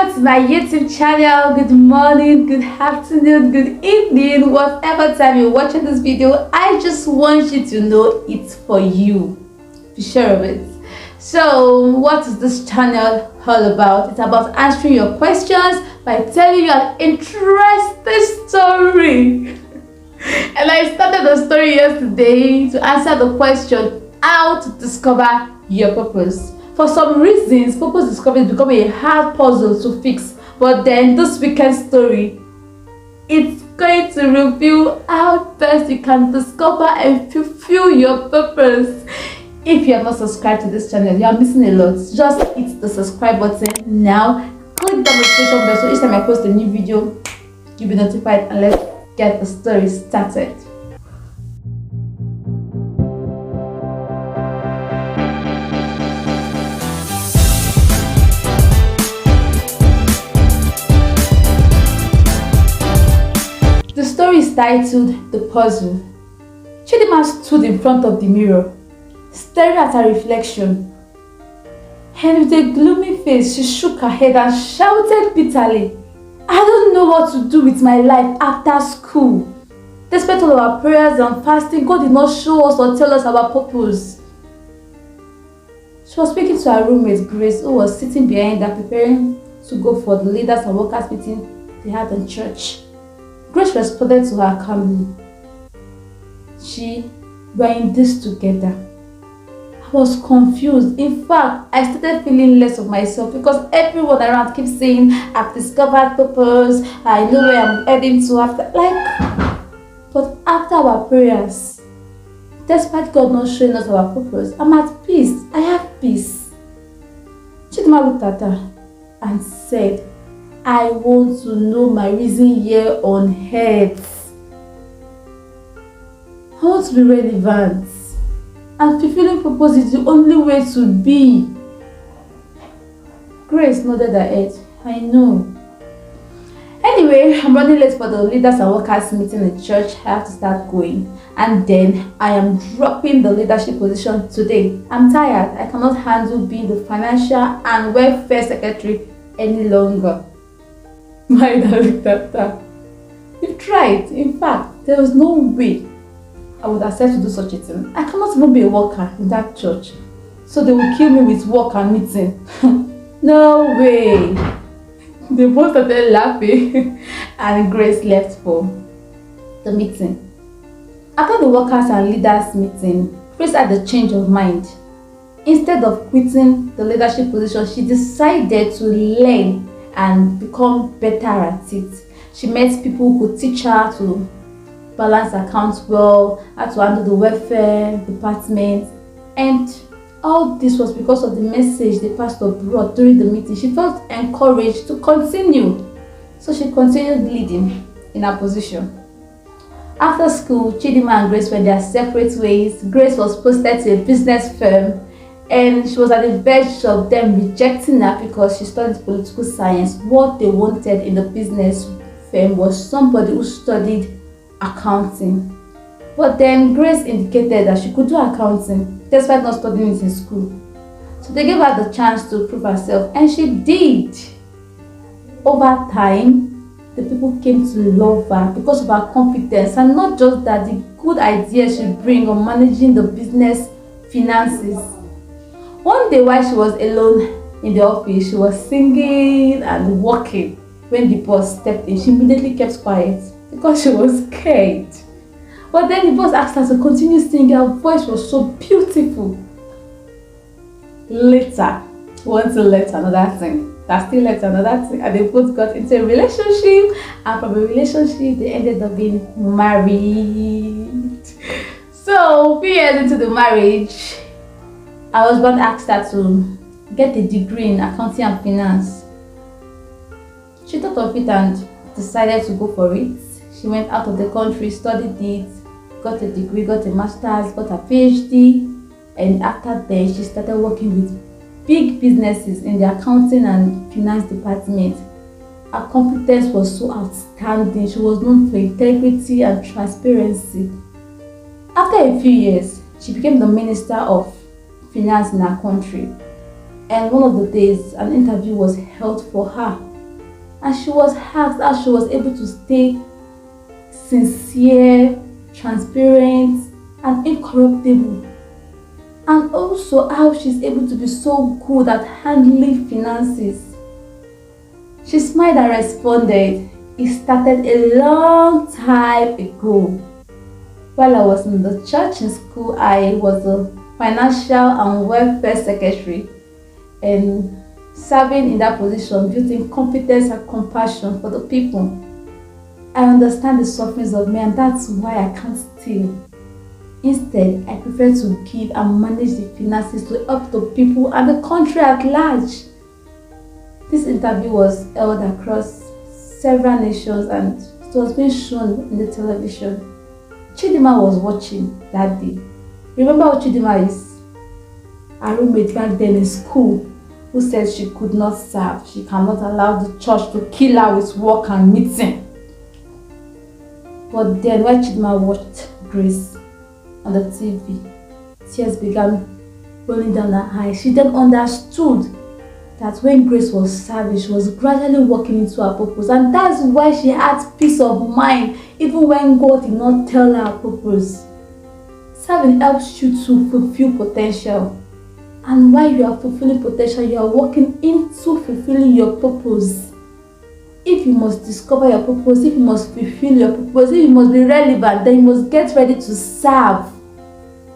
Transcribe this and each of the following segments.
Welcome to my YouTube channel. Good morning, good afternoon, good evening, whatever time you're watching this video. I just want you to know it's for you. Be sure of it. So what is this channel all about? It's about answering your questions by telling you an interesting story. And I started the story yesterday to answer the question, how to discover your purpose. For some reasons, purpose discovery is becoming a hard puzzle to fix. But then this weekend story, it's going to reveal how best you can discover and fulfill your purpose. If you are not subscribed to this channel, you are missing a lot. Just hit the subscribe button now. Click the notification bell so each time I post a new video, you'll be notified, and let's get the story started. The story is titled The Puzzle. Chidima stood in front of the mirror, staring at her reflection. And with a gloomy face, she shook her head and shouted bitterly, "I don't know what to do with my life after school. Despite all our prayers and fasting, God did not show us or tell us our purpose." She was speaking to her roommate Grace, who was sitting behind her preparing to go for the leaders and workers meeting they had in church. Grace responded to her calmly. "We're in this together." I was confused. In fact, I started feeling less of myself because everyone around keeps saying, "I've discovered purpose, I know where I'm heading to after." But after our prayers, despite God not showing us our purpose, I'm at peace. I have peace. Chidima looked at her and said, "I want to know my reason here on earth. I want to be relevant. And fulfilling purpose is the only way to be." Grace nodded her head. "I know. Anyway, I'm running late for the leaders and workers meeting in church. I have to start going. And then I am dropping the leadership position today. I'm tired. I cannot handle being the financial and welfare secretary any longer." My dad looked at her. "You've tried. In fact, there was no way I would accept to do such a thing. I cannot even be a worker in that church. So they will kill me with work and meeting." "No way." They both started laughing and Grace left for the meeting. After the workers and leaders meeting, Grace had a change of mind. Instead of quitting the leadership position, she decided to learn and become better at it. She met people who could teach her to balance accounts well, how to handle the welfare department, and all this was because of the message the pastor brought during the meeting. She felt encouraged to continue, so she continued leading in her position. After school, Chidima and Grace went their separate ways. Grace was posted to a business firm, and she was at the verge of them rejecting her because she studied political science. What they wanted in the business firm was somebody who studied accounting. But then Grace indicated that she could do accounting despite not studying it in school. So they gave her the chance to prove herself, and she did. Over time, the people came to love her because of her competence, and not just that, the good ideas she brings on managing the business finances. One day while she was alone in the office, she was singing and working. When the boss stepped in, she immediately kept quiet because she was scared. But then the boss asked her to continue singing. Her voice was so beautiful. Later, one thing led to another thing. That still led to another thing. And they both got into a relationship. And from a relationship, they ended up being married. So, a few years into the marriage, her husband asked her to get a degree in accounting and finance. She thought of it and decided to go for it. She went out of the country, studied it, got a degree, got a master's, got a PhD, and after that, she started working with big businesses in the accounting and finance department. Her competence was so outstanding. She was known for integrity and transparency. After a few years, she became the Minister of Finance in her country. And one of the days, an interview was held for her and she was asked how she was able to stay sincere, transparent, and incorruptible, and also how she's able to be so good at handling finances. She smiled and responded, "It started a long time ago. While I was in the church in school, I was a financial and welfare secretary, and serving in that position built in competence and compassion for the people. I understand the sufferings of men, and that's why I can't steal. Instead, I prefer to give and manage the finances to help the people and the country at large." This interview was held across several nations and it was being shown in the television. Chidinma was watching that day. Remember what Chidinma is? Her roommate back then in school who said she could not serve. She cannot allow the church to kill her with work and meeting. But then when Chidinma watched Grace on the TV, tears began rolling down her eyes. She then understood that when Grace was serving, she was gradually walking into her purpose, and that's why she had peace of mind even when God did not tell her purpose. Serving helps you to fulfill potential, and while you are fulfilling potential, you are walking into fulfilling your purpose. If you must discover your purpose, if you must fulfill your purpose, if you must be relevant, then you must get ready to serve.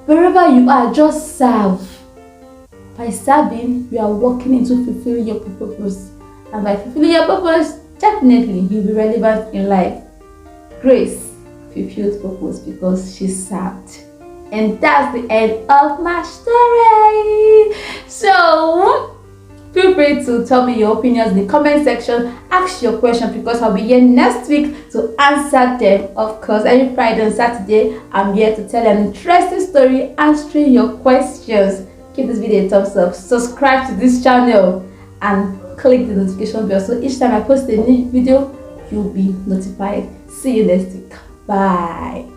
Wherever you are, just serve. By serving, you are walking into fulfilling your purpose. And by fulfilling your purpose, definitely you'll be relevant in life. Grace fulfilled purpose because she served. And that's the end of my story. So, feel free to tell me your opinions in the comment section. Ask your question because I'll be here next week to answer them. Of course, every Friday and Saturday, I'm here to tell an interesting story, answering your questions. Give this video a thumbs up, subscribe to this channel, and click the notification bell so each time I post a new video, you'll be notified. See you next week. Bye.